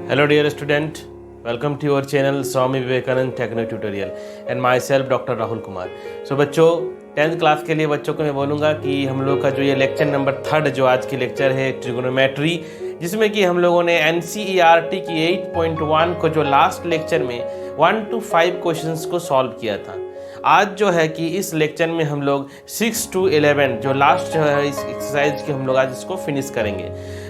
Hello dear student, welcome to your channel Swami Vivekanand Techno Tutorial and myself Dr. Rahul Kumar. सो बच्चों 10th class के लिए बच्चों को मैं बोलूँगा कि हम लोग का जो ये लेक्चर नंबर 3 जो आज की लेक्चर है ट्रिगोनोमेट्री, जिसमें कि हम लोगों ने NCERT की 8.1 को जो लास्ट लेक्चर में 1 to 5 क्वेश्चंस को सॉल्व किया था। आज जो है कि इस लेक्चर में हम लोग 6 to 11 जो लास्ट जो है इस एक्सरसाइज की हम लोग आज इसको फिनिश करेंगे।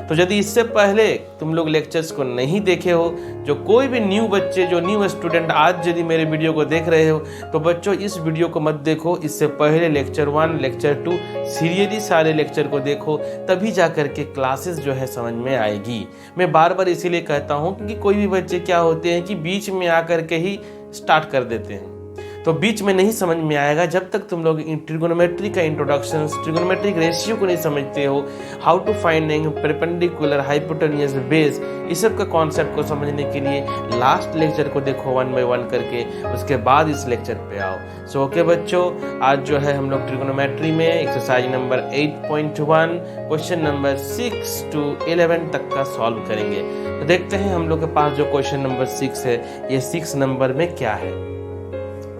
तो यदि इससे पहले तुम लोग लेक्चर्स को नहीं देखे हो, जो कोई भी न्यू बच्चे जो न्यू स्टूडेंट आज यदि मेरे वीडियो को देख रहे हो, तो बच्चों इस वीडियो को मत देखो, इससे पहले लेक्चर 1 लेक्चर 2 सीरियली सारे लेक्चर को देखो, तभी जा कर के क्लासेस जो है समझ में आएगी। मैं बार बार इसीलिए कहता हूँ क्योंकि कोई भी बच्चे क्या होते हैं कि बीच में आकर के ही स्टार्ट कर देते हैं, तो बीच में नहीं समझ में आएगा जब तक तुम लोग ट्रिगोनोमेट्री का इंट्रोडक्शन, ट्रिगोनोमेट्रिक रेशियो को नहीं समझते हो, how to finding perpendicular hypotenuse base, इस सब का कॉन्सेप्ट को समझने के लिए लास्ट लेक्चर को देखो 1 by 1 करके, उसके बाद इस लेक्चर पे आओ। सो ओके बच्चों, आज जो है हम लोग ट्रिगोनोमेट्री में exercise number 8.1 question number 6 to 11 तक का सॉल्व करेंगे। तो देखते हैं हम लोग के पास जो क्वेश्चन नंबर 6 है, ये 6 नंबर में क्या है।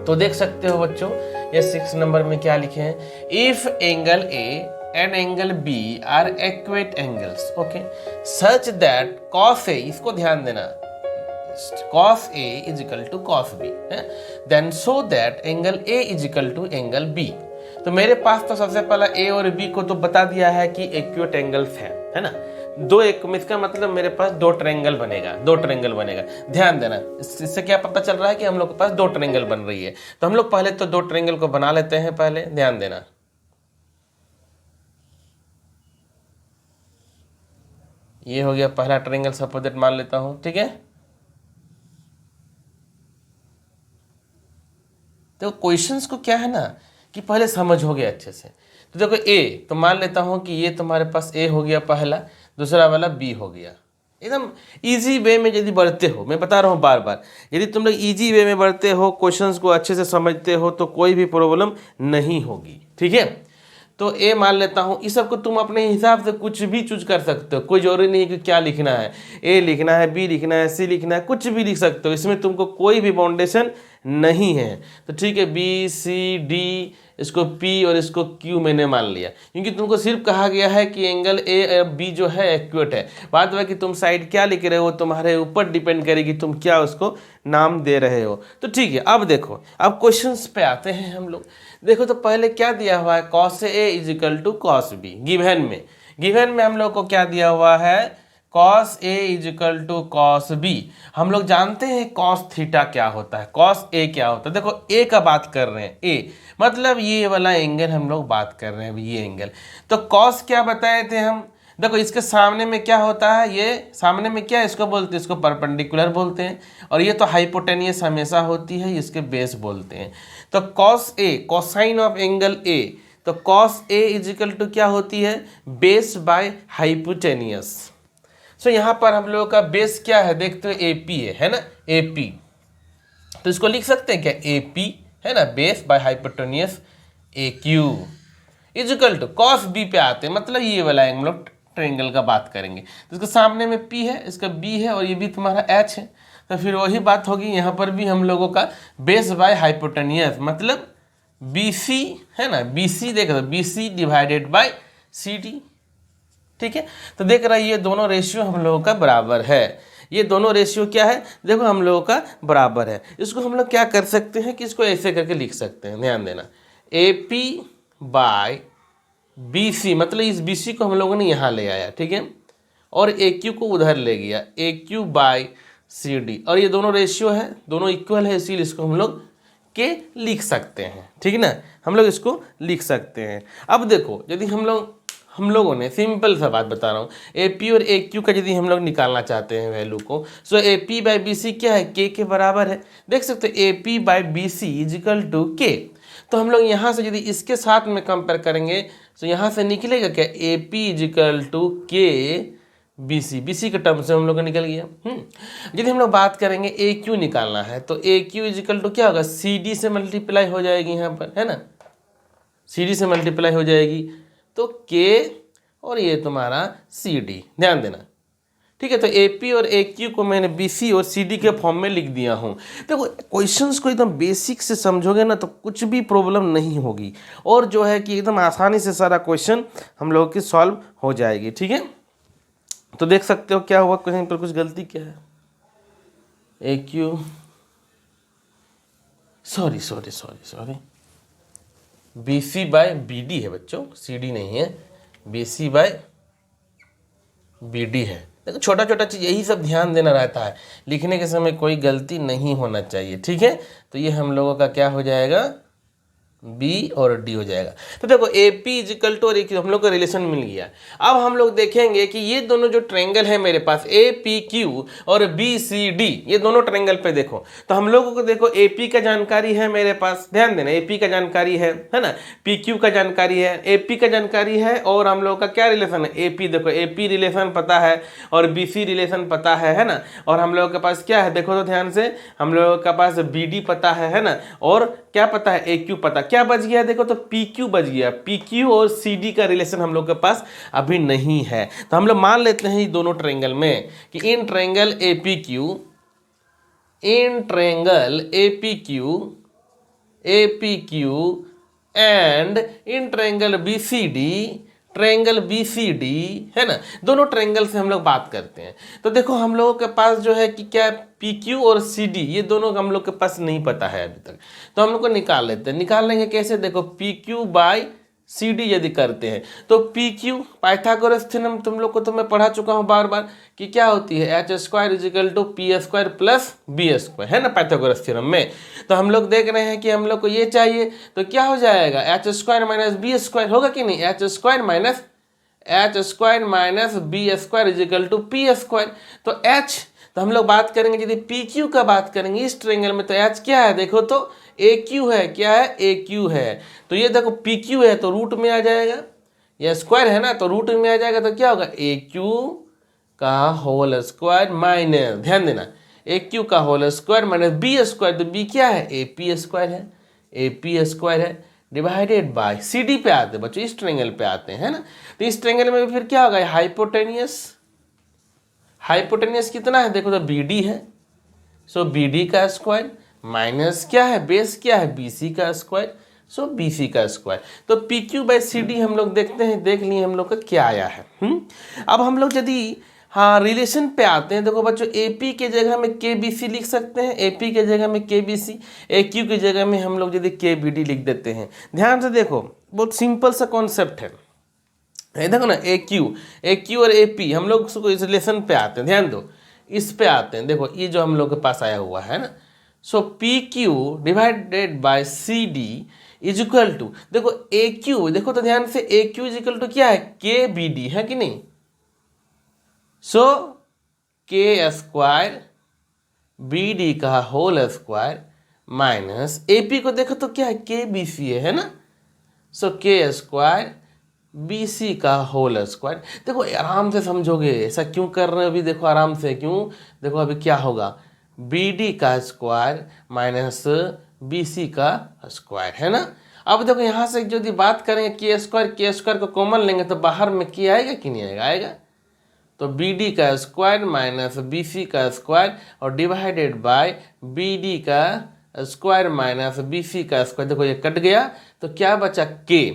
तो देख सकते हो बच्चों, ये 6 नंबर में क्या लिखे हैं, if angle A and angle B are equate angles, okay, such that cos A, इसको ध्यान देना, cos A is equal to cos B, then so that angle A is equal to angle B. तो मेरे पास तो सबसे पहला ए और B को तो बता दिया है कि इक्वेट एंगल्स है ना, दो एक, इसका मतलब मेरे पास दो ट्रायंगल बनेगा। ध्यान देना, इससे क्या पता चल रहा है कि हम लोग के पास दो ट्रायंगल बन रही है। तो हम लोग पहले तो दो ट्रायंगल को बना लेते हैं, पहले ध्यान देना। ये हो गया पहला ट्रायंगल, सपोज दैट मान लेता हूं, ठीक है। तो क्वेश्चंस को क्या है ना कि पहले समझ हो गया अच्छे से। तो देखो ए, तो मान लेता हूं कि ये तुम्हारे पास ए हो गया पहला, दूसरा वाला बी हो गया। एकदम इजी वे में यदि बढ़ते हो, मैं बता रहा हूँ बार बार, यदि तुम लोग इजी वे में बढ़ते हो, क्वेश्चंस को अच्छे से समझते हो, तो कोई भी प्रॉब्लम नहीं होगी, ठीक है। तो ए मान लेता हूँ, इस सब को तुम अपने हिसाब से कुछ भी चूज कर सकते हो, कोई जरूरी नहीं कि क्या लिखना है, ए लिखना है, बी लिखना है, सी लिखना है, कुछ भी लिख सकते हो, इसमें तुमको कोई भी बाउंडेशन नहीं है। तो ठीक है, बी सी डी, इसको P और इसको Q मैंने मान लिया, क्योंकि तुमको सिर्फ कहा गया है कि एंगल A और B जो है इक्वेट है। बात है कि तुम साइड क्या लिख रहे हो, तुम्हारे ऊपर डिपेंड करेगी तुम क्या उसको नाम दे रहे हो। तो ठीक है, अब देखो, अब क्वेश्चंस पे आते हैं हम लोग। देखो तो पहले क्या दिया हुआ है, cos A is equal to cos B। Given में हम लोग को क्या दिया हुआ है, cos A is equal to cos B। हम लोग जानते हैं cos थीटा क्या होता है, cos A क्या होता है। देखो A का बात कर रहे हैं, A मतलब ये वाला एंगल हम लोग बात कर रहे हैं, ये एंगल। तो cos क्या बताए थे हम, देखो इसके सामने में क्या होता है, ये सामने में क्या इसको बोलते हैं, इसको परपेंडिकुलर बोलते हैं, और ये तो हाइपोटेनियस हमेशा होती है, इसके बेस बोलते हैं। तो cos A, cosine of angle A, तो cos A is equal to क्या होती है, बेस बाय हाइपोटेनियस। सो यहाँ पर हम लोगों का बेस क्या है, देखते हो AP है ना, AP। तो इसको लिख सकते हैं क्या, AP है ना, base by hypotenuse AQ is equal to cos B पे आते हैं, मतलब ये वाला हम लोग ट्रायंगल का बात करेंगे। तो इसके सामने में P है, इसका B है, और ये भी तुम्हारा H है। तो फिर वही बात होगी, यहाँ पर भी हम लोगों का बेस बाय हाइपोटेनियस, मतलब BC है ना, BC देख रहे हो, BC डिवाइडेड बाय CD, ठीक है। तो देख रहा है ये दोनों रेशियो हम लोगों का बराबर है, ये दोनों रेशियो क्या है, देखो हम लोगों का बराबर है। इसको हम लोग क्या कर सकते हैं कि इसको ऐसे करके लिख सकते हैं, ध्यान देना, AP बाय BC, मतलब इस BC को हम लोगों ने यहाँ ले आया, ठीक है, और AQ को उधर ले गया, AQ बाय CD, और ये दोनों रेशियो है, दोनों इक्वल है, इसीलिए इसको हम लोग के लिख सकते हैं, ठीक है ना, हम लोग इसको लिख सकते हैं। अब देखो, यदि हम लोगों ने सिंपल सा बात बता रहा हूँ, AP और AQ का यदि हम लोग निकालना चाहते हैं वैल्यू को, सो AP बाई BC क्या है, K के बराबर है। देख सकते हो AP by BC is equal to K। तो हम लोग यहाँ से यदि इसके साथ में कंपेयर करेंगे, तो यहाँ से निकलेगा क्या, AP is equal to K BC के टर्म से हम लोग का निकल गया। यदि हम लोग बात करेंगे AQ निकालना है, तो AQ इज इक्वल टू क्या होगा, CD से मल्टीप्लाई हो जाएगी यहाँ पर, है ना, CD से मल्टीप्लाई हो जाएगी, तो K और ये तुम्हारा CD, ध्यान देना, ठीक है। तो ए पी और ए क्यू को मैंने बी सी और सी डी के फॉर्म में लिख दिया हूँ। देखो क्वेश्चंस को एकदम बेसिक से समझोगे ना तो कुछ भी प्रॉब्लम नहीं होगी, और जो है कि एकदम आसानी से सारा क्वेश्चन हम लोगों की सॉल्व हो जाएगी। ठीक है, तो देख सकते हो क्या हुआ, क्वेश्चन पर कुछ गलती क्या है। A Q sorry B C by B D है बच्चों, सी डी नहीं है, B C by B D है। देखो छोटा छोटा चीज़ यही सब ध्यान देना रहता है, लिखने के समय कोई गलती नहीं होना चाहिए। ठीक है, तो ये हम लोगों का क्या हो जाएगा, बी और डी हो जाएगा। तो देखो ए पी इजिकल टू और ए क्यू हम लोग का रिलेशन मिल गया। अब हम लोग देखेंगे कि ये दोनों जो ट्रायंगल है मेरे पास ए पी क्यू और बी सी डी, ये दोनों ट्रायंगल पे देखो तो हम लोगों को देखो ए पी का जानकारी है मेरे पास, ध्यान देना, ए पी का जानकारी है ना, पी क्यू का जानकारी है, ए पी का जानकारी है, और हम लोग का क्या रिलेशन है, ए पी। देखो ए पी रिलेशन पता है और बी सी रिलेशन पता है ना, और हम लोगों के पास क्या है देखो तो ध्यान से, हम लोगों के पास बी डी पता है ना, और क्या पता है, ए क्यू पता। क्या बच गया देखो तो पी क्यू बच गया। पी क्यू और सी डी का रिलेशन हम लोग के पास अभी नहीं है, तो हम लोग मान लेते हैं दोनों ट्रायंगल में कि in triangle A P Q, in triangle A P Q and in triangle B C D, triangle B C D है ना, दोनों ट्रायंगल से हम लोग बात करते हैं। तो देखो हम लोगों के पास जो है कि क्या पी क्यू और सी डी, ये दोनों हम लोग के पास नहीं पता है अभी तक, तो हम लोग को निकाल लेते हैं। निकाल लेंगे कैसे, देखो P Q by C D यदि करते हैं तो पी क्यू, पाइथागोरस थ्योरम तुम लोग को तो मैं पढ़ा चुका हूँ बार बार कि क्या होती है, H square is equal to P square plus B square, है ना, पाइथागोरस थ्योरम में। तो हम लोग देख रहे हैं कि हम लोग को ये चाहिए, तो क्या हो जाएगा, H square minus B square होगा कि नहीं, H square minus B square is equal to P square. तो एच, तो हम लोग बात करेंगे यदि पी क्यू का बात करेंगे इस ट्रायंगल में, तो एच क्या है देखो तो ए क्यू है, क्या है, ए क्यू है। तो ये देखो पी क्यू है तो रूट में आ जाएगा, ये स्क्वायर है ना तो रूट में आ जाएगा, तो क्या होगा, ए क्यू का होल स्क्वायर माइनस, ध्यान देना, ए क्यू का whole square minus B square, तो बी क्या है, ए पी स्क्वायर है, ए पी स्क्वायर है, डिवाइडेड बाय सी डी पे आते हैं बच्चों, इस ट्रायंगल पे आते हैं ना, तो इस ट्रायंगल में फिर क्या होगा, हाइपोटेनियस कितना है देखो तो बी डी है, सो बी डी का स्क्वायर माइनस क्या है, बेस क्या है, बी सी का स्क्वायर, सो बी सी का स्क्वायर। तो P Q by C D हम लोग देखते हैं, देख लिए हम लोग का क्या आया है। अब हम लोग यदि हाँ रिलेशन पे आते हैं, देखो बच्चों ए पी के जगह में के बी सी लिख सकते हैं, ए पी के जगह में के बी सी, ए क्यू की जगह में हम लोग यदि के बी डी लिख देते हैं। ध्यान से देखो बहुत सिंपल सा कॉन्सेप्ट है, देखो ना, ए क्यू और ए पी हम लोग इस रिलेशन पे आते हैं, ध्यान दो इस पे आते हैं। देखो ये जो हम लोग के पास आया हुआ है ना, so P Q divided by C D is equal to, देखो ए क्यू, देखो तो ध्यान से A Q is equal to क्या है, के बी डी है कि नहीं, so K square B D का whole square minus A P को देखो तो क्या है, के बी सी है ना, सो के स्क्वायर बी सी का होल स्क्वायर। देखो आराम से समझोगे, ऐसा क्यों कर रहे हो अभी, देखो आराम से क्यों, देखो अभी क्या होगा, बी डी का स्क्वायर माइनस बी सी का स्क्वायर, है ना। अब देखो यहाँ से यदि बात करेंगे के स्क्वायर को कॉमन लेंगे तो बाहर में के आएगा कि नहीं आएगा, आएगा। तो बी डी का स्क्वायर माइनस बी सी का स्क्वायर और डिवाइडेड बाय बी डी का स्क्वायर माइनस बी सी का स्क्वायर, देखो ये कट गया तो क्या बचा, K.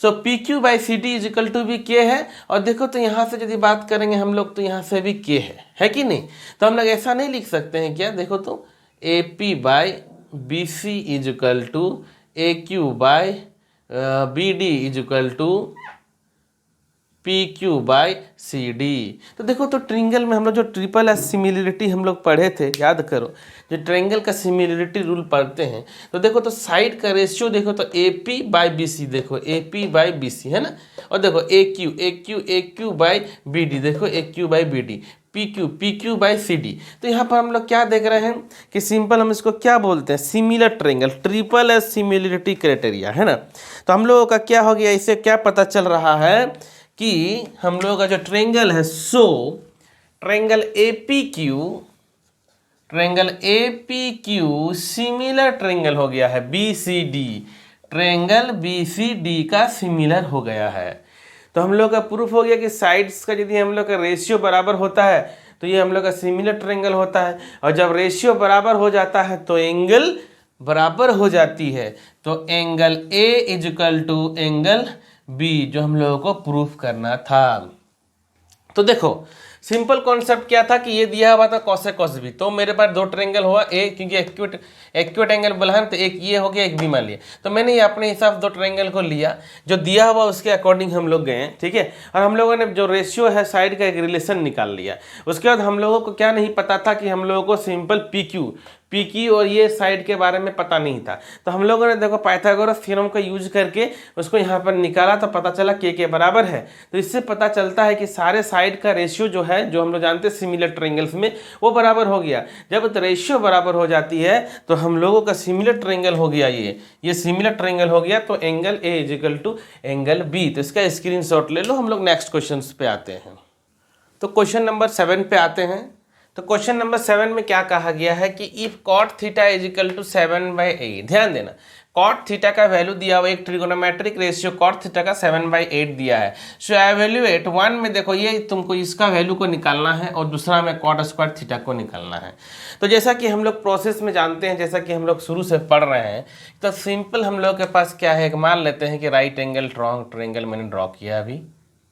So P Q by C D is equal to भी के है, और देखो तो यहाँ से यदि बात करेंगे हम लोग तो यहाँ से भी के है कि नहीं। तो हम लोग ऐसा नहीं लिख सकते हैं क्या, देखो तो A P by B C is equal to A Q by B D is equal to P Q by C D. तो देखो तो ट्रायंगल में हम लोग जो ट्रिपल एस सिमिलरिटी हम लोग पढ़े थे, याद करो, जो ट्रायंगल का सिमिलरिटी रूल पढ़ते हैं तो देखो तो साइड का रेशियो देखो तो A P by B C, देखो A P by B C है ना, और देखो A Q by B D, देखो A Q by B D, P Q by C D. तो यहाँ पर हम लोग क्या देख रहे हैं कि सिंपल हम इसको क्या बोलते हैं, similar triangle, triple S similarity criteria, है ना। तो हम लोगों का क्या हो गया, इससे क्या पता चल रहा है कि हम लोगों का जो ट्रायंगल है, so triangle A P Q similar triangle हो गया है B C D, triangle B C D का सिमिलर हो गया है। तो हम लोग का प्रूफ हो गया कि साइड्स का यदि हम लोग का रेशियो बराबर होता है तो ये हम लोग का सिमिलर ट्रायंगल होता है। और जब रेशियो बराबर हो जाता है तो एंगल बराबर हो जाती है। तो angle A is equal to angle B, जो हम लोगों को प्रूफ करना था। तो देखो सिंपल कॉन्सेप्ट क्या था कि ये दिया हुआ था cos A cos B, तो मेरे पास दो ट्रायंगल हुआ ए, क्योंकि एक्यूट एंगल बोला है, तो एक ये हो गया, एक बी मान लिया। तो मैंने ये अपने हिसाब से दो ट्रायंगल को लिया, जो दिया हुआ उसके अकॉर्डिंग हम लोग गए, ठीक है। और हम लोगों ने जो रेशियो है साइड का एक रिलेशन निकाल लिया। उसके बाद हम लोगों को क्या नहीं पता था कि हम लोगों को सिंपल पी क्यू और ये साइड के बारे में पता नहीं था। तो हम लोगों ने देखो पाइथागोरस थ्योरम का यूज करके उसको यहाँ पर निकाला, तो पता चला के बराबर है। तो इससे पता चलता है कि सारे साइड का रेशियो जो है, जो हम लोग जानते हैं सिमिलर ट्रायंगल्स में, वो बराबर हो गया। जब रेशियो बराबर हो जाती है तो हम लोगों का सिमिलर ट्रायंगल हो गया, ये सिमिलर ट्रायंगल हो गया। तो angle A is equal to angle B. तो इसका स्क्रीनशॉट ले लो। हम लोग नेक्स्ट क्वेश्चन पे आते हैं। तो क्वेश्चन नंबर 7 पे आते हैं। तो क्वेश्चन नंबर 7 में क्या कहा गया है कि if cot theta is equal to 7/8, ध्यान देना, कॉट थीटा का वैल्यू दिया हुआ, एक ट्रिगोनोमेट्रिक रेशियो कॉट थीटा का 7/8 दिया है। सो एवेल्यूएट 1 में देखो ये तुमको इसका वैल्यू को निकालना है और दूसरा में कॉट स्क्वायर थीटा को निकालना है। तो जैसा कि हम लोग प्रोसेस में जानते हैं, जैसा कि हम लोग शुरू से पढ़ रहे हैं, तो सिंपल हम लोग के पास क्या है, मान लेते हैं कि राइट एंगल ट्रायंगल मैंने ड्रॉ किया अभी,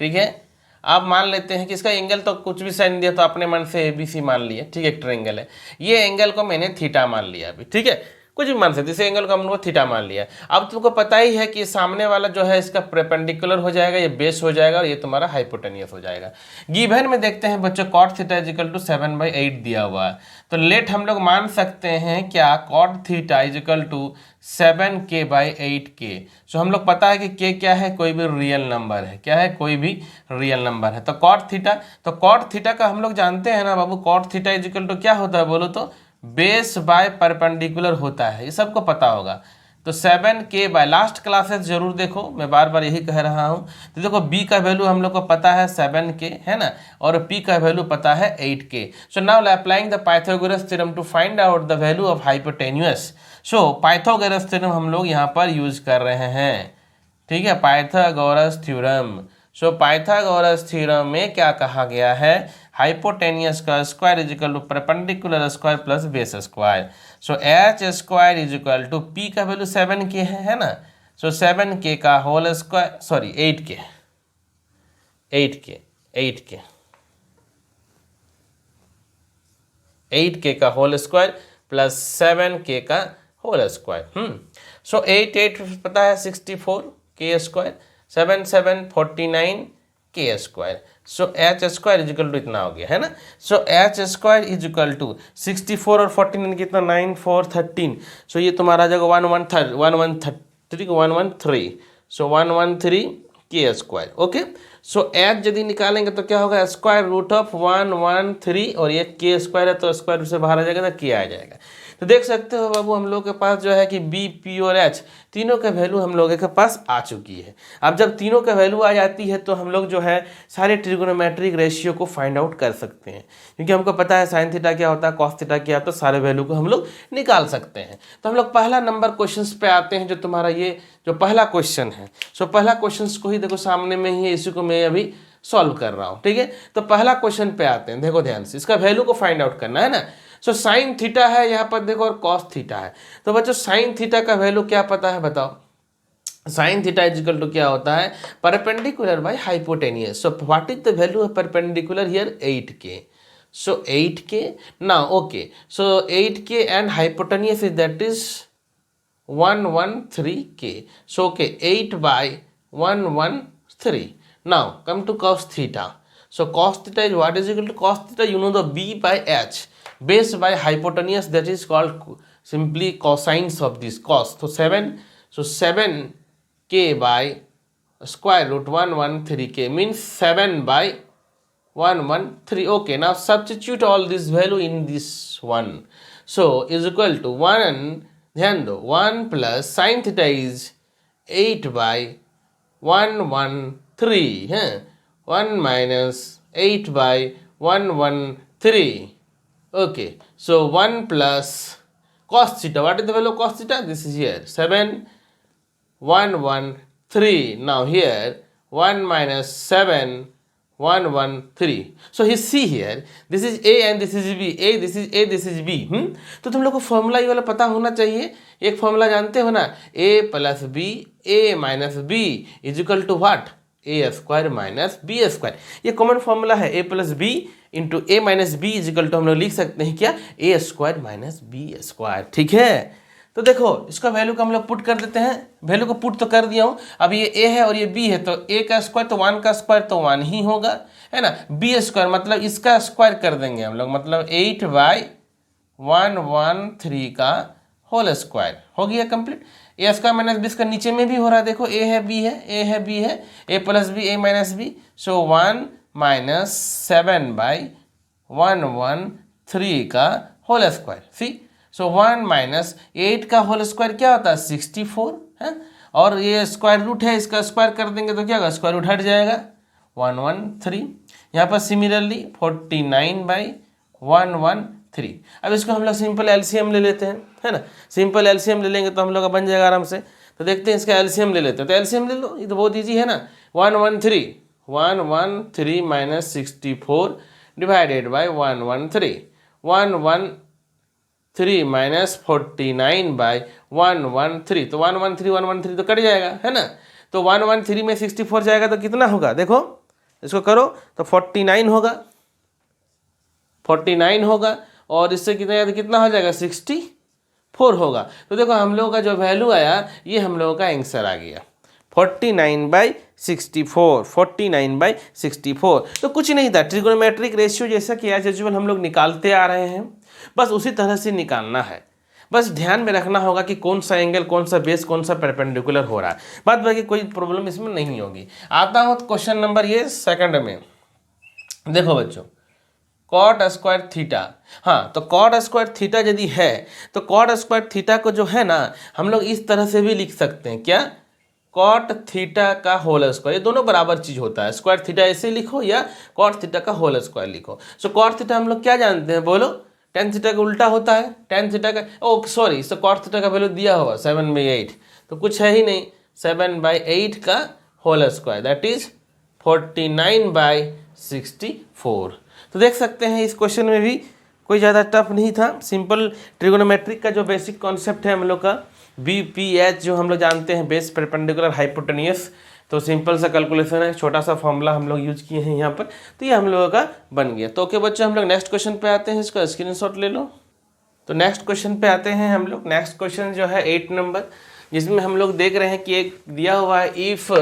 ठीक है। आप मान लेते हैं कि इसका एंगल तो कुछ भी साइन दिया तो अपने मन से ABC मान लिए, ठीक है, एक ट्रायंगल है। ये एंगल को मैंने थीटा मान लिया अभी, ठीक है, कुछ भी मान सकते, इस एंगल को हम लोग थीटा मान लिया। अब तुमको पता ही है कि सामने वाला जो है इसका परपेंडिकुलर हो जाएगा, ये बेस हो जाएगा और ये तुम्हारा हाइपोटेनियस हो जाएगा। गिवन में देखते हैं बच्चों cot theta is equal to 7/8 दिया हुआ है। तो लेट हम लोग मान सकते हैं क्या, cot theta is equal to 7k/8k। So हम लोग पता है कि k क्या है, कोई भी रियल नंबर है, क्या है, कोई भी रियल नंबर है। तो कॉट थीटा का हम लोग जानते हैं ना बाबू, cot theta is equal to क्या होता है बोलो तो, बेस बाय परपेंडिकुलर होता है, ये सबको पता होगा। तो 7k/, लास्ट क्लासेस जरूर देखो, मैं बार बार यही कह रहा हूँ। तो देखो b का वैल्यू हम लोग को पता है 7k, है ना, और p का वैल्यू पता है 8k। So now applying the Pythagoras theorem to find out the value of hypotenuse. So Pythagoras theorem हम लोग यहाँ पर यूज कर रहे हैं, ठीक है, Pythagoras theorem. So Pythagoras theorem में क्या कहा गया है, हाइपोटेनियस का square is equal to perpendicular square plus base square. So H square is equal to P का वैल्यू 7k है ना। सो 7k का होल स्क्वायर, सॉरी 8k का होल स्क्वायर प्लस 7k का होल स्क्वायर। सो 8 पता है 64k square, 7 7 49k square. So H square is equal to इतना हो गया, है ना। So H square is equal to 64 और 49 कितना, 9 4 13। सो ये तुम्हारा आ जाएगा 113। सो 113k square, okay. So H यदि निकालेंगे तो क्या होगा, स्क्वायर रूट ऑफ 113, और ये k स्क्वायर है तो स्क्वायर रूट से बाहर आ जाएगा तो k आ जाएगा। तो देख सकते हो बाबू हम लोग के पास जो है कि b, p और h तीनों का वैल्यू हम लोगों के पास आ चुकी है। अब जब तीनों का वैल्यू आ जाती है तो हम लोग जो है सारे ट्रिगोनोमेट्रिक रेशियो को फाइंड आउट कर सकते हैं, क्योंकि हमको पता है साइन थीटा क्या होता है, कॉस थीटा क्या होता है, सारे वैल्यू को हम लोग निकाल सकते हैं। तो हम लोग पहला नंबर क्वेश्चन पे आते हैं, जो तुम्हारा ये जो पहला क्वेश्चन है। सो पहला क्वेश्चन को ही देखो सामने में ही है, इसी को मैं अभी सॉल्व कर रहा हूँ, ठीक है। तो पहला क्वेश्चन पे आते हैं, देखो ध्यान से, इसका वैल्यू को फाइंड आउट करना है ना। सो साइन थीटा है यहाँ पर देखो, और कॉस थीटा है। तो बच्चों साइन थीटा का वैल्यू क्या पता है बताओ, sine theta is equal to क्या होता है, perpendicular by hypotenuse. So what is the value of perpendicular here, 8k। So 8k now, okay, so 8k and hypotenuse is that is 113k. So okay, 8/113. Now come to cos theta. So cos theta is what is equal to cos theta, you know the b by h, base by hypotenuse, that is called simply cosines of this cos. So 7k by square root 113k means 7/113. Okay, now substitute all this value in this one. So is equal to 1, ध्यान दो, 1 plus sin theta is 8/113 है, 1 minus 8/113. Okay, so 1 plus cos theta, what is the value of cos theta, this is here 7/113. Now here 1 minus 7 1 1 3. So he see here, this is A and this is B. A, this is A, this is B. तो तुम लोग को formula ये वाला पता होना चाहिए. एक फॉर्मूला जानते हो ना, A plus B A minus B is equal to what, A square minus B square. ये कॉमन फॉर्मूला है. A plus B into A minus B is equal to हम लोग लिख सकते हैं क्या, A square minus B square. ठीक है, तो देखो इसका वैल्यू को हम लोग पुट कर देते हैं. वैल्यू को पुट तो कर दिया हूँ. अब ये ए है और ये बी है, तो ए का स्क्वायर तो 1 का स्क्वायर तो 1 ही होगा, है ना. बी स्क्वायर मतलब इसका स्क्वायर कर देंगे हम लोग, मतलब 8/113 का होल स्क्वायर हो गया कंप्लीट. ए स्क्वायर माइनस बी इसका नीचे में भी हो रहा है. देखो ए है बी है, ए है बी है, ए प्लस बी ए माइनस बी. सो 1 माइनस 7/113 का होल स्क्वायर. सी, सो 1 माइनस 8 का होल स्क्वायर क्या होता है, 64 है. और ये स्क्वायर रूट है, इसका स्क्वायर कर देंगे तो क्या होगा, स्क्वायर रूट हट जाएगा 113. यहाँ पर सिमिलरली 49/113. अब इसको हम लोग सिंपल एलसीएम ले लेते हैं, है ना. सिंपल एलसीएम ले लेंगे तो हम लोग का बन जाएगा आराम से. तो देखते हैं इसका एलसीएम ले लेते हैं. तो एलसीएम ले लो, ये तो बहुत ईजी है ना. 113 माइनस 64 डिवाइडेड बाई 113. 113 माइनस 49/113. तो 113 तो कट जाएगा, है ना. तो 113 में 64 जाएगा तो कितना होगा, देखो इसको करो तो 49 होगा. 49 होगा और इससे कितना हो जाएगा, 64 होगा. तो देखो हम लोगों का जो वैल्यू आया, ये हम लोगों का आंसर आ गया 49/64. 49/64. तो कुछ नहीं था, ट्रिगोनोमेट्रिक रेशियो जैसा कि एज यूजुअल हम लोग निकालते आ रहे हैं, बस उसी तरह से निकालना है. बस ध्यान में रखना होगा कि कौन सा एंगल, कौन सा बेस, कौन सा परपेंडिकुलर हो रहा है. बात बाकी कोई प्रॉब्लम इसमें नहीं होगी. आता हूँ क्वेश्चन नंबर ये सेकंड में. देखो बच्चों, कॉट स्क्वायर थीटा. हाँ, तो कॉट स्क्वायर थीटा यदि है तो कॉट स्क्वायर थीटा को जो है ना, हम लोग इस तरह से भी लिख सकते हैं क्या, कॉट थीटा का होल स्क्वायर. ये दोनों बराबर चीज होता है. स्क्वायर थीटा ऐसे लिखो या कॉट थीटा का होल स्क्वायर लिखो. सो कॉट थीटा हम लोग क्या जानते हैं, बोलो, टेन थीटा का उल्टा होता है. टेन थीटा का, ओ सॉरी, सो कॉट थीटा का वैल्यू दिया होगा 7/8. तो कुछ है ही नहीं, 7/8 का होल स्क्वायर दैट इज 49/64. तो देख सकते हैं इस क्वेश्चन में भी कोई ज़्यादा टफ नहीं था. सिंपल ट्रिगोनोमेट्रिक का जो बेसिक कॉन्सेप्ट है हम लोग का, BPH जो हम लोग जानते हैं, बेस परपेंडिकुलर हाइपोटेनियस. तो सिंपल सा कैलकुलेशन है, छोटा सा फॉर्मूला हम लोग यूज किए हैं यहाँ पर. तो ये हम लोगों का बन गया. तो ओके बच्चों, हम लोग नेक्स्ट क्वेश्चन पे आते हैं. इसका स्क्रीनशॉट ले लो. तो नेक्स्ट क्वेश्चन पे आते हैं हम लोग. नेक्स्ट क्वेश्चन जो है 8 नंबर, जिसमें हम लोग देख रहे हैं कि एक दिया हुआ है, if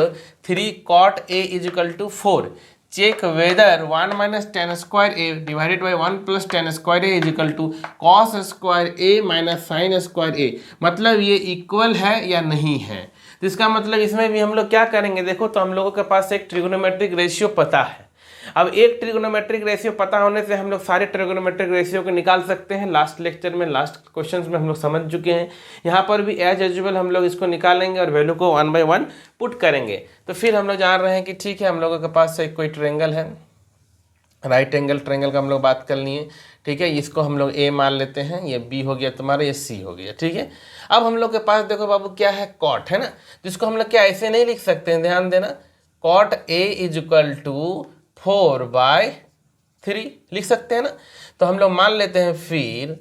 3 cot A is equal to 4, check whether 1 minus tan square A divided by 1 plus tan square A is equal to cos square A minus sine square A. मतलब ये इक्वल है या नहीं है. तो इसका मतलब इसमें भी हम लोग क्या करेंगे, देखो तो हम लोगों के पास एक ट्रिगोनोमेट्रिक रेशियो पता है. अब एक ट्रिगोनोमेट्रिक रेशियो पता होने से हम लोग सारे ट्रिगोनोमेट्रिक रेशियो को निकाल सकते हैं. लास्ट लेक्चर में, लास्ट क्वेश्चंस में हम लोग समझ चुके हैं. यहाँ पर भी एज यूजुअल हम लोग इसको निकालेंगे और वैल्यू को 1 बाई 1 पुट करेंगे. तो फिर हम लोग जान रहे हैं कि ठीक है, हम लोगों के पास एक कोई ट्रायंगल है, राइट एंगल ट्रायंगल का हम लोग बात कर लिए. ठीक है, इसको हम लोग ए मान लेते हैं, ये बी हो गया तुम्हारा, ये सी हो गया. ठीक है, अब हम लोग के पास देखो बाबू क्या है, कॉट है ना. जिसको हम लोग क्या ऐसे नहीं लिख सकते हैं, ध्यान देना. Cot A is equal to 4/3 लिख सकते हैं ना. तो हम लोग मान लेते हैं फिर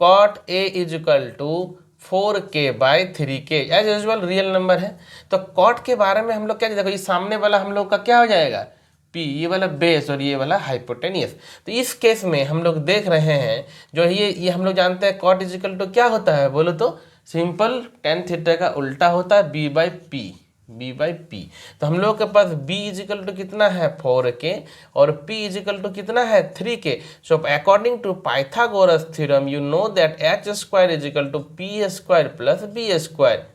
cot A is equal to 4k/3k. As usual real number है. तो कॉट के बारे में हम लोग क्या, देखो ये सामने वाला हम लोग का क्या हो जाएगा, P, ये वाला बेस और ये वाला हाइपोटेनियस. तो इस केस में हम लोग देख रहे हैं जो ये हम लोग जानते हैं कॉट इज इक्वल टू क्या होता है, बोलो तो सिंपल टेन थीटा का उल्टा होता है B/P. तो हम लोग के पास B इज इक्वल टू कितना है 4k और P इज इक्वल टू कितना है 3k. So according to Pythagoras theorem you know that h square is equal to p square plus b square.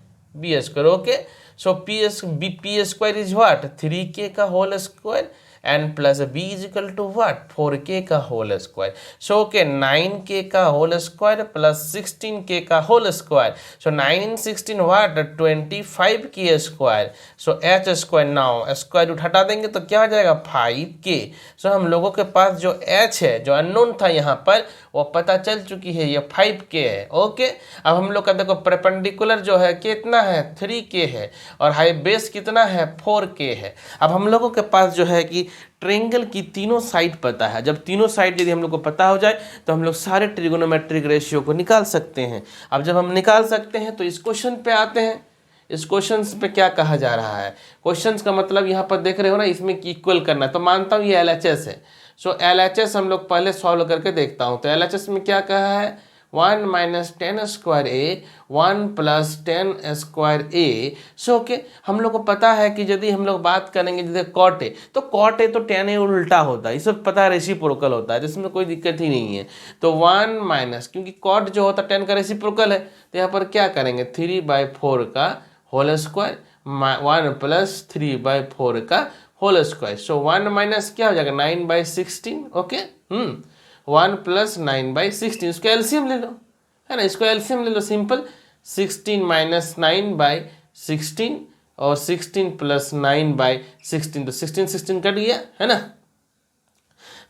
Okay, so p square is what 3k का whole square and plus b is equal to what 4k का whole square. सो के 9k का whole square plus 16k का whole square. So 9 16 what 25k square. So h square, now square root हटा देंगे तो क्या हो जाएगा 5k. सो हम लोगों के पास जो h है, जो अननोन था यहाँ पर, वो पता चल चुकी है, ये 5k है. ओके, अब हम लोग का देखो परपेंडिकुलर जो है कितना है 3k है और हाई बेस कितना है 4k है. अब हम लोगों के पास जो है कि ट्रायंगल की तीनों साइड पता है। जब तीनों साइड यदि हम लोग को पता हो जाए तो हम लोग सारे ट्रिगोनोमेट्रिक रेशियो को निकाल सकते हैं। अब जब हम निकाल सकते हैं तो इस क्वेश्चन पे आते हैं। इस क्वेश्चन पे क्या कहा जा रहा है, क्वेश्चन का मतलब यहाँ पर देख रहे हो ना, इसमें इक्वल करना है। तो मानता हूँ ये LHS है। सो LHS हम लोग पहले सॉल्व करके देखता हूँ। तो LHS में क्या कहा है, 1 माइनस 10 स्क्वायर ए 1 प्लस 10 स्क्वायर ए। सो ओके, हम लोग को पता है कि यदि हम लोग बात करेंगे जैसे कॉट ए, तो कॉट ए तो 10 ए उल्टा होता है, ये सब पता है, रेसिप्रोकल होता है, जिसमें कोई दिक्कत ही नहीं है। तो 1 माइनस, क्योंकि कॉट जो होता है 10 का रेसिप्रोकल है, तो यहाँ पर क्या करेंगे 3/4 का होल स्क्वायर 1 प्लस 3/4 का होल स्क्वायर। सो 1 माइनस क्या हो जाएगा 9/16। ओके 1 प्लस 9/16, इसको एलसीएम ले लो, है ना, इसको एलसीएम ले लो सिंपल। 16 माइनस 9/16 और 16 प्लस 9/16, तो 16 कट गया, है ना।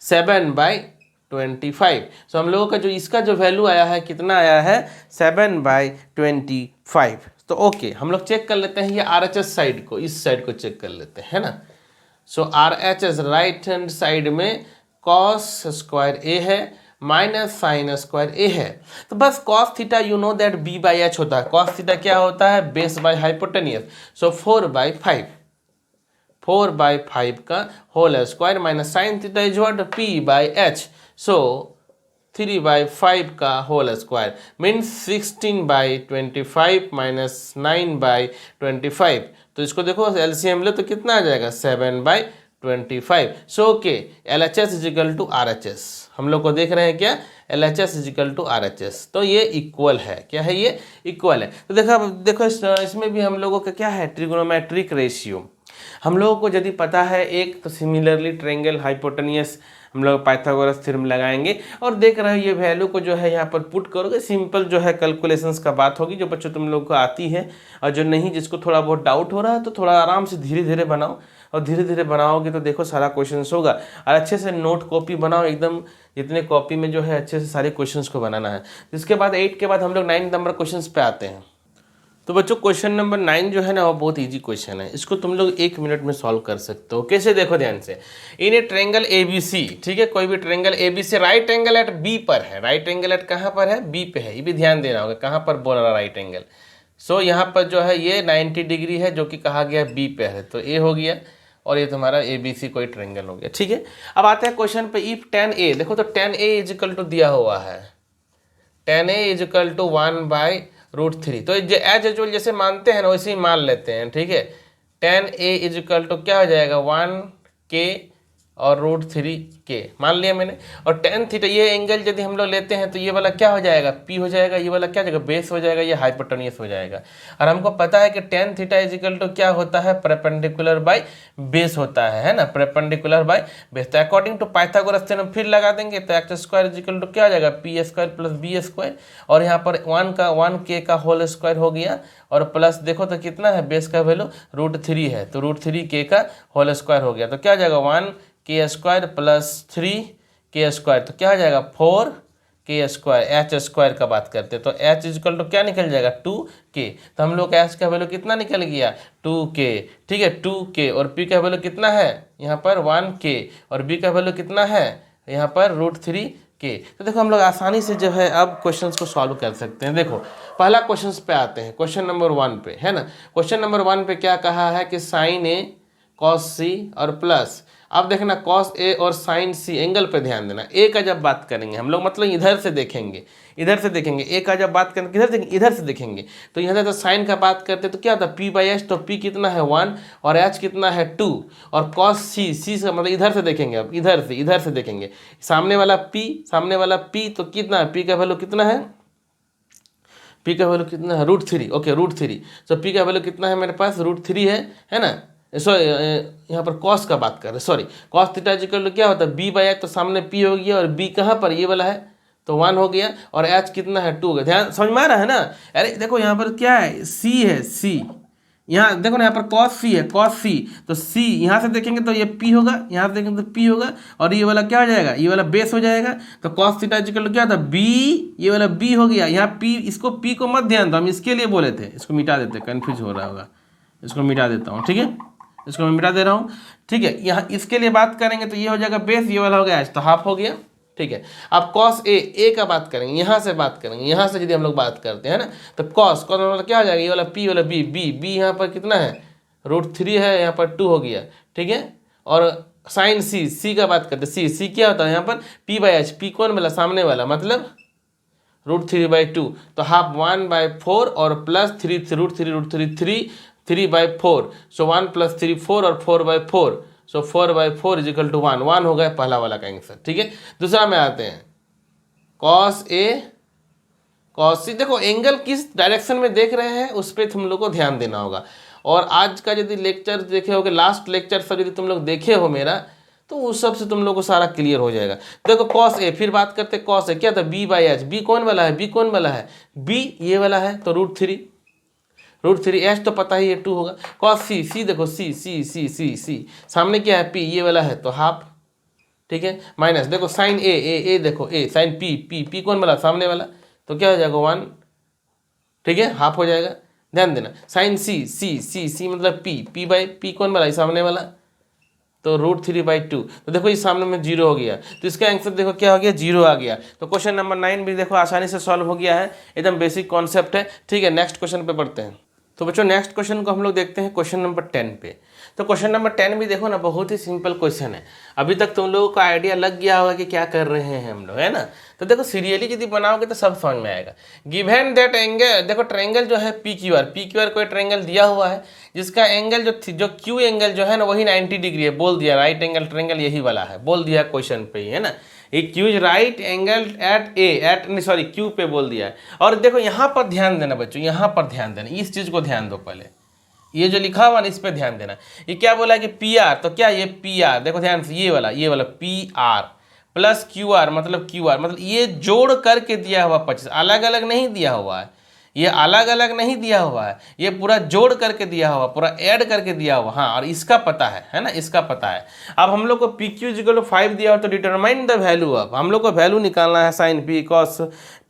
7/25। सो हम लोगों का जो इसका जो वैल्यू आया है कितना आया है 7/25। तो ओके, हम लोग चेक कर लेते हैं ये RHS साइड को, इस साइड को चेक कर लेते हैं, है ना। सो RHS राइट हैंड साइड में cos स्क्वायर ए है माइनस साइन स्क्वायर ए है। तो बस cos theta you know that B/H होता है। cos थीटा क्या होता है, बेस बाय हाइपोटेनियस। सो 4/5 का whole square minus sine theta is what P/H। So 3/5 का होल स्क्वायर मीन्स 16/25 माइनस 9/25। तो इसको देखो एलसीएम लो तो कितना आ जाएगा 7/25। So okay, LHS is equal to RHS हम लोग को देख रहे हैं क्या, LHS इजिकल टू RHS। तो ये इक्वल है, क्या है, ये इक्वल है। तो देखो इसमें भी हम लोगों का क्या है ट्रिगोनोमेट्रिक रेशियो। हम लोगों को यदि पता है एक, तो सिमिलरली ट्रायंगल हाइपोटेनियस हम लोग पाइथागोरस थ्योरम लगाएंगे और देख रहे हो ये वैल्यू को जो है यहाँ पर पुट करोगे, सिंपल जो है कैलकुलेशंस का बात होगी जो बच्चों तुम लोग को आती है। और जो नहीं, जिसको थोड़ा बहुत डाउट हो रहा है तो थोड़ा आराम से धीरे धीरे बनाओ, और धीरे धीरे बनाओगे तो देखो सारा क्वेश्चंस होगा। और अच्छे से नोट कॉपी बनाओ एकदम, जितने कॉपी में जो है अच्छे से सारे क्वेश्चंस को बनाना है। इसके बाद 8 के बाद हम लोग 9 नंबर क्वेश्चंस पे आते हैं। तो बच्चों क्वेश्चन नंबर 9 जो है ना वो बहुत इजी क्वेश्चन है, इसको तुम लोग 1 मिनट में सॉल्व कर सकते हो। कैसे, देखो ध्यान से। इन ए ट्रायंगल ABC, ठीक है, कोई भी triangle ABC right angle at B पर है। राइट एंगल एट कहाँ पर है, B पे है। ये भी ध्यान देना होगा कहाँ पर बोल रहा राइट एंगल। सो यहाँ पर जो है ये 90 डिग्री है जो कि कहा गया B पे है, तो A हो गया और ये तुम्हारा ABC कोई ट्रायंगल हो गया, ठीक है। अब आते हैं क्वेश्चन पे। इफ tan A, देखो तो tan A इजिकल टू दिया हुआ है, tan A इजिकल टू 1/√3। तो एज यूजुअल जैसे मानते हैं ना वैसे ही मान लेते हैं, ठीक है। tan A इजिकल टू क्या हो जाएगा 1k और √3k मान लिया मैंने। और tan थीटा, ये एंगल यदि हम लोग लेते हैं तो ये वाला क्या हो जाएगा P हो जाएगा, ये वाला क्या हो जाएगा बेस हो जाएगा, ये हाइपोटेनियस हो जाएगा। और हमको पता है कि tan थीटा इजिकल टू क्या होता है परपेंडिकुलर बाय बेस होता है ना, परपेंडिकुलर बाय बेस। तो अकॉर्डिंग टू पाइथागोरस थ्योरम फिर लगा देंगे तो x स्क्वायर इजिकल टू क्या हो जाएगा P² प्लस B स्क्वायर, और यहाँ पर 1k का होल स्क्वायर हो गया, और प्लस देखो तो कितना है बेस का वैल्यू √3 है, तो √3k का होल स्क्वायर हो गया। तो क्या हो जाएगा 1k square plus 3k square, तो क्या हो जाएगा 4k स्क्वायर। h स्क्वायर का बात करते हैं तो h इजिकल टू क्या निकल जाएगा 2k। तो हम लोग का h का वैल्यू कितना निकल गया 2k, ठीक है 2k। और p का वैल्यू कितना है यहाँ पर 1k, और b का वैल्यू कितना है यहाँ पर √3k। तो देखो हम लोग आसानी से जो है अब क्वेश्चंस को सॉल्व कर सकते हैं। देखो पहला क्वेश्चंस पे आते हैं, क्वेश्चन नंबर 1 पे, है ना। क्वेश्चन नंबर 1 पे क्या कहा है कि sin A cos C और प्लस, अब देखना cos A और sin C एंगल पे ध्यान देना। A का जब बात करेंगे हम लोग मतलब इधर से देखेंगे, इधर से देखेंगे। A का जब बात करेंगे किधर देखेंगे, इधर से देखेंगे। तो यहाँ तो साइन का बात करते तो क्या होता है P/H, तो P कितना है 1 और H कितना है 2, और cos C, C से मतलब इधर से देखेंगे, अब इधर से देखेंगे। सामने वाला P तो कितना है, P का वैल्यू कितना है, P का वैल्यू कितना है √3, ओके √3। तो P का वैल्यू कितना है मेरे पास √3 है ना। सॉरी यहाँ पर कॉस का बात कर रहे, sorry cos theta equal to क्या होता है B/H, तो सामने P हो गया और B कहाँ पर ये वाला है तो 1 हो गया, और H कितना है 2 हो गया। ध्यान समझ में आ रहा है ना। अरे देखो यहाँ पर क्या है C है, C यहाँ देखो ना, यहाँ पर cos C है, cos C, तो C यहाँ से देखेंगे तो ये P होगा, यहाँ से देखेंगे तो P होगा, और ये वाला क्या हो जाएगा, ये वाला बेस हो जाएगा। तो cos थीटा इक्वल टू क्या था B, ये वाला B हो गया। यहाँ P, इसको P को मत ध्यान दो, हम इसके लिए बोले थे, इसको मिटा देते, कन्फ्यूज हो रहा होगा, इसको मिटा देता हूँ, ठीक है। इसको मैं मिटा दे रहा हूँ, ठीक है। यहाँ इसके लिए बात करेंगे तो ये हो जाएगा बेस, ये वाला हो गया एच, तो हाफ हो गया, ठीक है। अब कॉस ए का बात करेंगे, यहाँ से बात करेंगे, यहाँ से यदि हम लोग बात करते हैं ना, तो कॉस मतलब क्या हो जाएगा, ये वाला पी वाला बी यहाँ पर कितना है, √3 है, यहाँ पर 2 हो गया, ठीक है। और साइन सी का बात करते हैं, सी क्या होता है यहाँ पर p/h, पी कौन वाला, सामने वाला, मतलब √3/2, तो हाफ 1/4 और प्लस 3/4, सो 1 + 3 4 और 4/4, सो 4/4 = 1 हो गया पहला वाला का आंसर, ठीक है। दूसरा में आते हैं कॉस ए कॉस सी, देखो एंगल किस डायरेक्शन में देख रहे हैं उस पर तुम लोग को ध्यान देना होगा। और आज का यदि लेक्चर देखे होगे, लास्ट लेक्चर सब यदि तुम लोग देखे हो मेरा, तो उस सब से तुम लोग को सारा क्लियर हो जाएगा। देखो कॉस ए, फिर बात करते हैं कॉस ए, क्या था b/h, बी कौन वाला है, बी ये वाला है, तो √3 एच तो पता ही है 2 होगा। कॉस सी देखो सी सामने क्या है p, ये वाला है तो हाफ, ठीक है। माइनस देखो साइन ए देखो ए, साइन पी कौन वाला, सामने वाला, तो क्या हो जाएगा 1, ठीक है, हाफ हो जाएगा। ध्यान देना साइन सी मतलब p कौन वाला, सामने वाला, तो √3/2, तो देखो इस सामने में 0 हो गया, तो इसका आंसर देखो क्या हो गया, 0 आ गया। तो क्वेश्चन नंबर 9 भी देखो आसानी से सॉल्व हो गया है, एकदम बेसिक कॉन्सेप्ट है, ठीक है। नेक्स्ट क्वेश्चन पे बढ़ते हैं। तो बच्चों नेक्स्ट क्वेश्चन को हम लोग देखते हैं क्वेश्चन नंबर 10 पे। तो क्वेश्चन नंबर 10 भी देखो ना, बहुत ही सिंपल क्वेश्चन है। अभी तक तुम लोगों को आइडिया लग गया होगा कि क्या कर रहे हैं हम लोग, है ना। तो देखो सीरियली यदि बनाओगे तो सब समझ में आएगा। गिवन दैट एंगल, देखो ट्रायंगल जो है PQR कोई ट्रायंगल दिया हुआ है जिसका एंगल जो क्यू एंगल जो है ना वही 90 डिग्री है, बोल दिया राइट एंगल ट्रायंगल यही वाला है, बोल दिया क्वेश्चन पे ही, है ना। एक Q is right angle at Q पे बोल दिया है। और देखो यहाँ पर ध्यान देना बच्चों, यहाँ पर ध्यान देना, इस चीज को ध्यान दो पहले, ये जो लिखा हुआ ना इस पे ध्यान देना। ये क्या बोला है कि PR, तो क्या ये PR, देखो ध्यान से, ये वाला PR प्लस QR मतलब ये जोड़ करके दिया हुआ 25, अलग अलग नहीं दिया हुआ है, ये अलग अलग नहीं दिया हुआ है, ये पूरा जोड़ करके दिया हुआ, पूरा ऐड करके दिया हुआ। हाँ, और इसका पता है ना, इसका पता है। अब हम लोग को PQ = 5 दिया हो तो डिटरमाइन द वैल्यू, अब हम लोग को वैल्यू निकालना है साइन P cos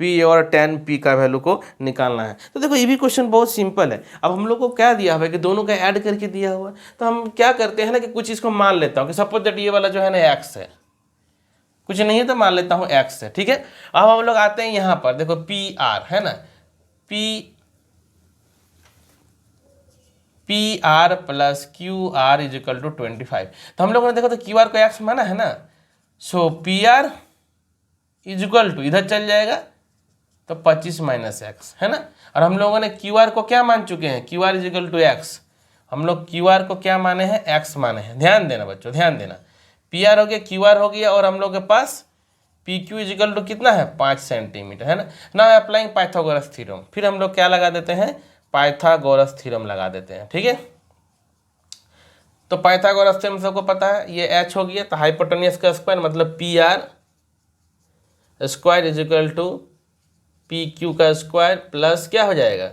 P और tan P का वैल्यू को निकालना है। तो देखो ये भी क्वेश्चन बहुत सिंपल है। अब हम लोग को क्या दिया हुआ है कि दोनों का ऐड करके दिया हुआ है, तो हम क्या करते हैं ना कि कुछ इसको मान लेता हूँ कि सपोज दैट ये वाला जो है ना x है, कुछ नहीं है तो मान लेता हूँ x है, ठीक है। अब हम लोग आते हैं यहाँ पर, देखो PR है ना, PR प्लस QR = 25, तो हम लोगों ने देखो तो QR को x माना है ना, सो PR = इधर चल जाएगा तो 25 - x, है ना। और हम लोगों ने QR को क्या मान चुके हैं, QR = x, हम लोग QR को क्या माने हैं, x माने हैं। ध्यान देना बच्चों, ध्यान देना, PR हो गया, QR हो गया, और हम लोग के पास PQ = कितना है, 5 सेंटीमीटर, है ना। नाउ अप्लाइंग पाइथागोरस थ्योरम, फिर हम लोग क्या लगा देते हैं, पाइथागोरस थ्योरम लगा देते हैं, ठीक है। तो पाइथागोरस थ्योरम सबको पता है, ये h हो गया, तो हाइपोटेन्यूज का स्क्वायर मतलब PR² = PQ का स्क्वायर प्लस क्या हो जाएगा,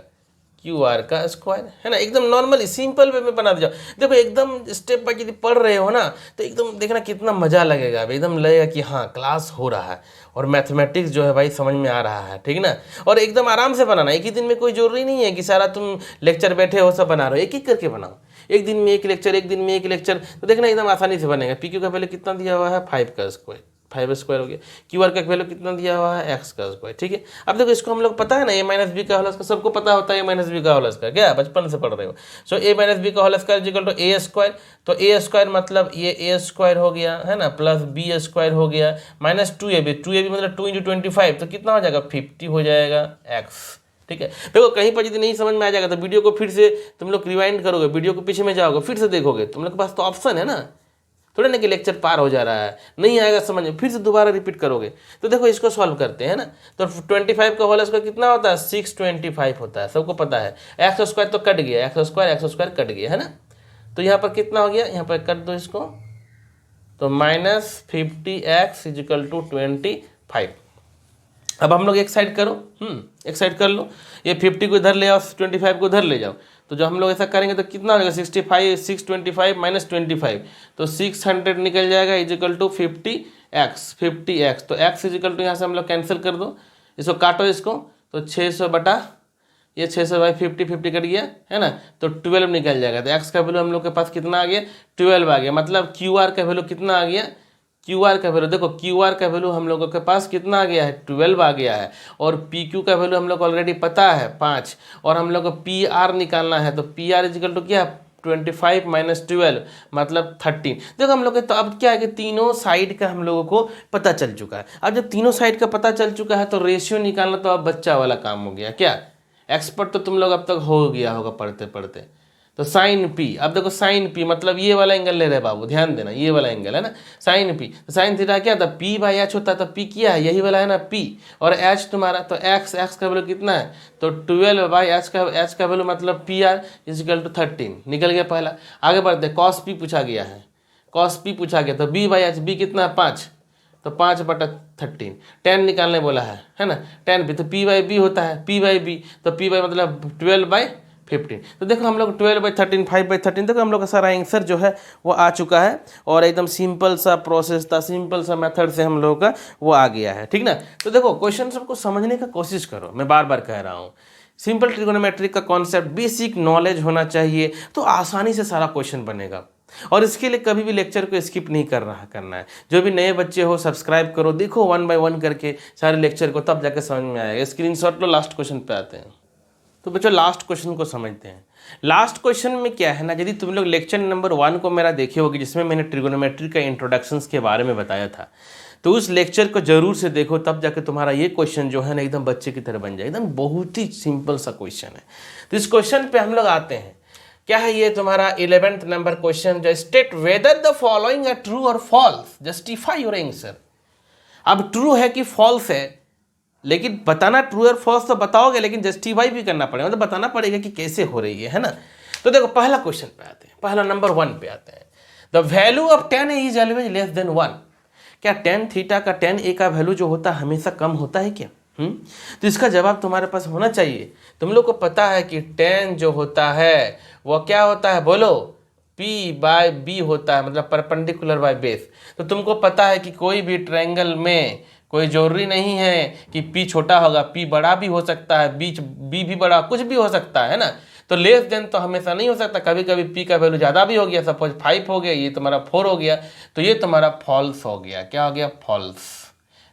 QR का स्क्वायर, है ना। एकदम नॉर्मल सिंपल वे में बना दिया। देखो एकदम स्टेप बाय यदि पढ़ रहे हो ना तो एकदम देखना कितना मजा लगेगा, एकदम लगेगा कि हाँ क्लास हो रहा है और मैथमेटिक्स जो है भाई समझ में आ रहा है, ठीक ना। और एकदम आराम से बनाना, एक ही दिन में कोई जरूरी नहीं है कि सारा तुम लेक्चर बैठे हो सब बना रहे हो, एक एक करके बनाओ, एक दिन में एक लेक्चर, एक दिन में एक लेक्चर, तो देखना एकदम आसानी से बनेगा। PQ का वैल्यू कितना दिया हुआ है, 5 का स्क्वायर, 5 स्क्वायर हो गया। QR का वैल्यू कितना दिया हुआ है, x का स्क्वायर, ठीक है। अब देखो इसको हम लोग पता है ना, a - b का होल स्क्वायर, सबको पता होता है a - b का होल स्क्वायर, क्या बचपन से पढ़ रहे हो। सो a - b का होल स्क्वायर = a², तो a² मतलब ये a² हो गया, है ना, प्लस b² हो गया, माइनस 2ab मतलब 2 × 25, तो कितना हो जाएगा, 50 हो जाएगा x, ठीक है। देखो कहीं पर यदि नहीं समझ में आ जाएगा तो वीडियो को फिर से तुम लोग रिवाइंड करोगे, वीडियो को पीछे में जाओगे, फिर से देखोगे, तुम लोग के पास तो ऑप्शन है ना, थोड़ा ना कि लेक्चर पार हो जा रहा है, नहीं आएगा समझ में, फिर से दोबारा रिपीट करोगे। तो देखो इसको सॉल्व करते हैं ना, तो 25 का होल स्क्वायर कितना होता है, 625 होता है, सबको पता है। x² तो कट गया, x² कट गया, है ना। तो यहाँ पर कितना हो गया, यहाँ पर कट दो इसको, तो -50x = 25। अब हम लोग एक साइड करो, एक साइड कर लो, ये 50 को इधर ले आओ, 25 को इधर ले जाओ, तो जो हम लोग ऐसा करेंगे तो कितना हो जाएगा, 625 - 25, तो 600 निकल जाएगा = 50x, तो x = यहाँ से हम लोग कैंसिल कर दो, इसको काटो इसको, तो 600/, ये 600 बाई 50 कट गया है ना, तो 12 निकल जाएगा। तो x का वैल्यू हम लोग के पास कितना आ गया, 12 आ गया। मतलब QR का वैल्यू कितना आ गया, QR का वैल्यू देखो, QR का वैल्यू हम लोगों के पास कितना आ गया है, 12 आ गया है। और PQ का वैल्यू हम लोग को ऑलरेडी पता है 5, और हम लोग को PR निकालना है। तो PR इजिकल टू क्या, 25 - 12 मतलब 13। देखो हम लोग के तो अब क्या है कि तीनों साइड का हम लोगों को पता चल चुका है। अब जब तीनों साइड का पता चल चुका है तो रेशियो निकालना तो अब बच्चा वाला काम हो गया। क्या एक्सपर्ट तो तुम लोग अब तक हो गया होगा पढ़ते पढ़ते। तो साइन पी, अब देखो साइन पी मतलब ये वाला एंगल ले रहे बाबू, ध्यान देना, ये वाला एंगल है ना साइन पी। तो साइन थीटा क्या था, P बाई H होता है। तो P किया है, यही वाला है ना P, और H तुम्हारा, तो x का वैल्यू कितना है, तो 12 बाई H का वैल्यू मतलब PR इजिकल टू 13 निकल गया पहला। आगे बढ़ते, cos P पूछा गया है, cos P पूछा गया। तो B बाई H, B कितना है 5, तो 5/13। tan निकालने बोला है ना, tan B, तो P बाई B होता है, P बाई B, तो P बाई मतलब 12/15। तो देखो हम लोग 12/13, 5/13, देखो हम लोग का सारा आंसर जो है वो आ चुका है। और एकदम सिंपल सा प्रोसेस था, सिंपल सा मेथड से हम लोगों का वो आ गया है, ठीक ना। तो देखो क्वेश्चन सबको समझने का कोशिश करो, मैं बार बार कह रहा हूँ। सिंपल ट्रिगोनोमेट्रिक का कॉन्सेप्ट, बेसिक नॉलेज होना चाहिए, तो आसानी से सारा क्वेश्चन बनेगा। और इसके लिए कभी भी लेक्चर को स्किप नहीं करना है। जो भी नए बच्चे हो सब्सक्राइब करो, देखो 1 बाय 1 करके सारे लेक्चर को, तब जाके समझ में आएगा। स्क्रीनशॉट लो, लास्ट क्वेश्चन पे आते हैं। तो बच्चों लास्ट क्वेश्चन को समझते हैं। लास्ट क्वेश्चन में क्या है ना, यदि तुम लोग लेक्चर नंबर 1 को मेरा देखे होगे, जिसमें मैंने ट्रिगोनोमेट्री का इंट्रोडक्शंस के बारे में बताया था, तो उस लेक्चर को जरूर से देखो, तब जाके तुम्हारा ये क्वेश्चन जो है ना एकदम बच्चे की तरह बन जाए। एकदम बहुत ही सिंपल सा क्वेश्चन है। तो इस क्वेश्चन पे हम लोग आते हैं। क्या है ये तुम्हारा 11th नंबर क्वेश्चन, जो state whether the following are true और फॉल्स, जस्टिफाई योर आंसर। अब ट्रू है कि फॉल्स है, लेकिन बताना ट्रू और फॉल्स तो बताओगे, लेकिन जस्टिफाई भी करना पड़ेगा, मतलब बताना पड़ेगा कि कैसे हो रही है ना। तो देखो पहला क्वेश्चन पे आते हैं, पहला नंबर 1 पे आते हैं। The value of tan A is always less than 1। क्या tan थीटा का tan A का वैल्यू जो होता है हमेशा कम होता है क्या? तो इसका जवाब तुम्हारे पास होना चाहिए। तुम लोग को पता है कि tan जो होता है वो क्या होता है, बोलो, P बाय B होता है, मतलब परपेंडिकुलर बाय बेस। तो तुमको पता है कि कोई भी ट्रायंगल में कोई जरूरी नहीं है कि P छोटा होगा, P बड़ा भी हो सकता है, B भी बड़ा, कुछ भी हो सकता है ना। तो लेस देन तो हमेशा नहीं हो सकता, कभी कभी P का वैल्यू ज़्यादा भी हो गया, सपोज 5 हो गया, ये तुम्हारा 4 हो गया, तो ये तुम्हारा फॉल्स हो गया। क्या हो गया, फॉल्स।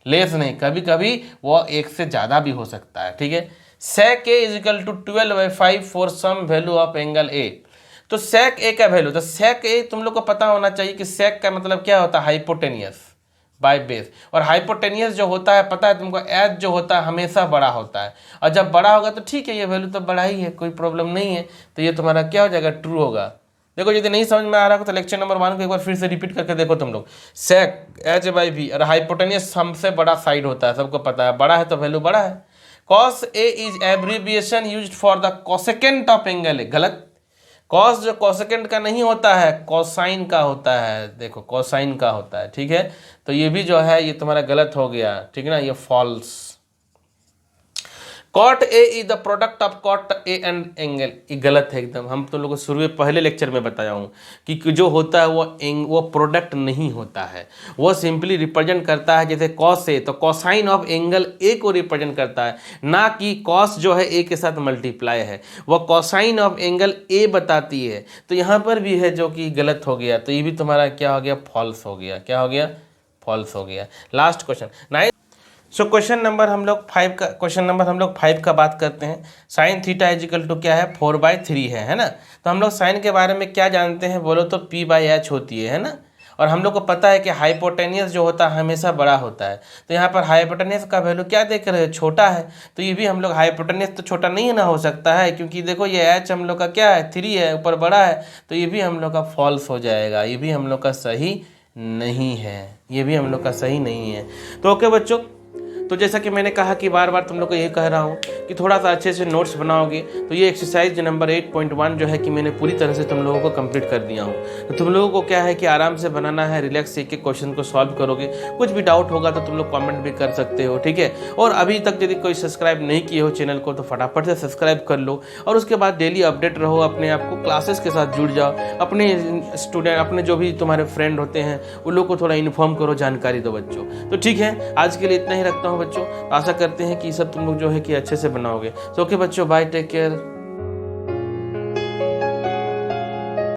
लेस नहीं, कभी कभी वो 1 से ज़्यादा भी हो सकता है, ठीक है। sec A is equal to 12/5 for some value of angle A। तो sec A का वैल्यू, तो sec A तुम लोग को पता होना चाहिए कि sec का मतलब क्या होता है, हाइपोटेनियस बाय बेस। और हाइपोटेनियस जो होता है पता है तुमको, एच जो होता है हमेशा बड़ा होता है, और जब बड़ा होगा तो ठीक है, ये वैल्यू तो बड़ा ही है, कोई प्रॉब्लम नहीं है। तो ये तुम्हारा क्या हो जाएगा, ट्रू होगा। देखो यदि नहीं समझ में आ रहा हो तो लेक्चर नंबर 1 को एक बार फिर से रिपीट करके देखो तुम लोग। sec H बाई B, और हाइपोटेनियस हमसे बड़ा साइड होता है, सबको पता है, बड़ा है तो वैल्यू बड़ा है। cos A is abbreviation used for the cosecant of angle A। गलत, कॉस जो कोसेकेंट का नहीं होता है, कोसाइन का होता है। देखो कोसाइन का होता है, ठीक है। तो ये भी जो है ये तुम्हारा गलत हो गया, ठीक है ना, ये false. Cot A is the product of cot A and angle, ये गलत है एकदम। हम तुम लोगों को शुरू में पहले लेक्चर में बताया हूँ कि जो होता है वो प्रोडक्ट नहीं होता है, वो सिंपली रिप्रेजेंट करता है, जैसे कॉस ए तो कोसाइन ऑफ एंगल ए को रिप्रेजेंट करता है, ना कि कॉस जो है ए के साथ मल्टीप्लाई है, वो कोसाइन ऑफ एंगल ए बताती है। तो यहाँ पर भी है जो कि गलत हो गया, तो ये भी तुम्हारा क्या हो गया, फॉल्स हो गया। क्या हो गया, फॉल्स हो गया। Last question so question number हम लोग 5 का बात करते हैं। साइन थीटा इजिकल टू क्या है, 4/3 है ना। तो हम लोग साइन के बारे में क्या जानते हैं, बोलो तो P/H होती है ना। और हम लोग को पता है कि हाइपोटेनियस जो होता है हमेशा बड़ा होता है। तो यहाँ पर हाइपोटेनियस का वैल्यू क्या देख रहे हो, छोटा है। तो ये भी हम लोग, हाइपोटेनियस तो छोटा नहीं है ना हो सकता है, क्योंकि देखो ये H हम लोग का क्या है, 3 है, ऊपर बड़ा है, तो ये भी हम लोग का फॉल्स हो जाएगा। ये भी हम लोग का सही नहीं है, ये भी हम लोग का सही नहीं है। तो ओके बच्चों, तो जैसा कि मैंने कहा कि बार बार तुम लोग को ये कह रहा हूँ कि थोड़ा सा अच्छे से नोट्स बनाओगे तो ये एक्सरसाइज नंबर 8.1 जो है कि मैंने पूरी तरह से तुम लोगों को कंप्लीट कर दिया हूँ। तो तुम लोगों को क्या है कि आराम से बनाना है, रिलैक्स एक एक क्वेश्चन को सॉल्व करोगे। कुछ भी डाउट होगा तो तुम लोग कमेंट भी कर सकते हो, ठीक है। और अभी तक यदि कोई सब्सक्राइब नहीं किए हो चैनल को तो फटाफट से सब्सक्राइब कर लो, और उसके बाद डेली अपडेट रहो, अपने आप को क्लासेस के साथ जुड़ जाओ, अपने स्टूडेंट, अपने जो भी तुम्हारे फ्रेंड होते हैं उन लोग को थोड़ा इन्फॉर्म करो, जानकारी दो बच्चों। तो ठीक है, आज के लिए इतना ही रखता हूँ बच्चों, आशा करते हैं कि सब तुम लोग जो है कि अच्छे से बनाओगे। तो ओके बच्चों, बाय, टेक केयर।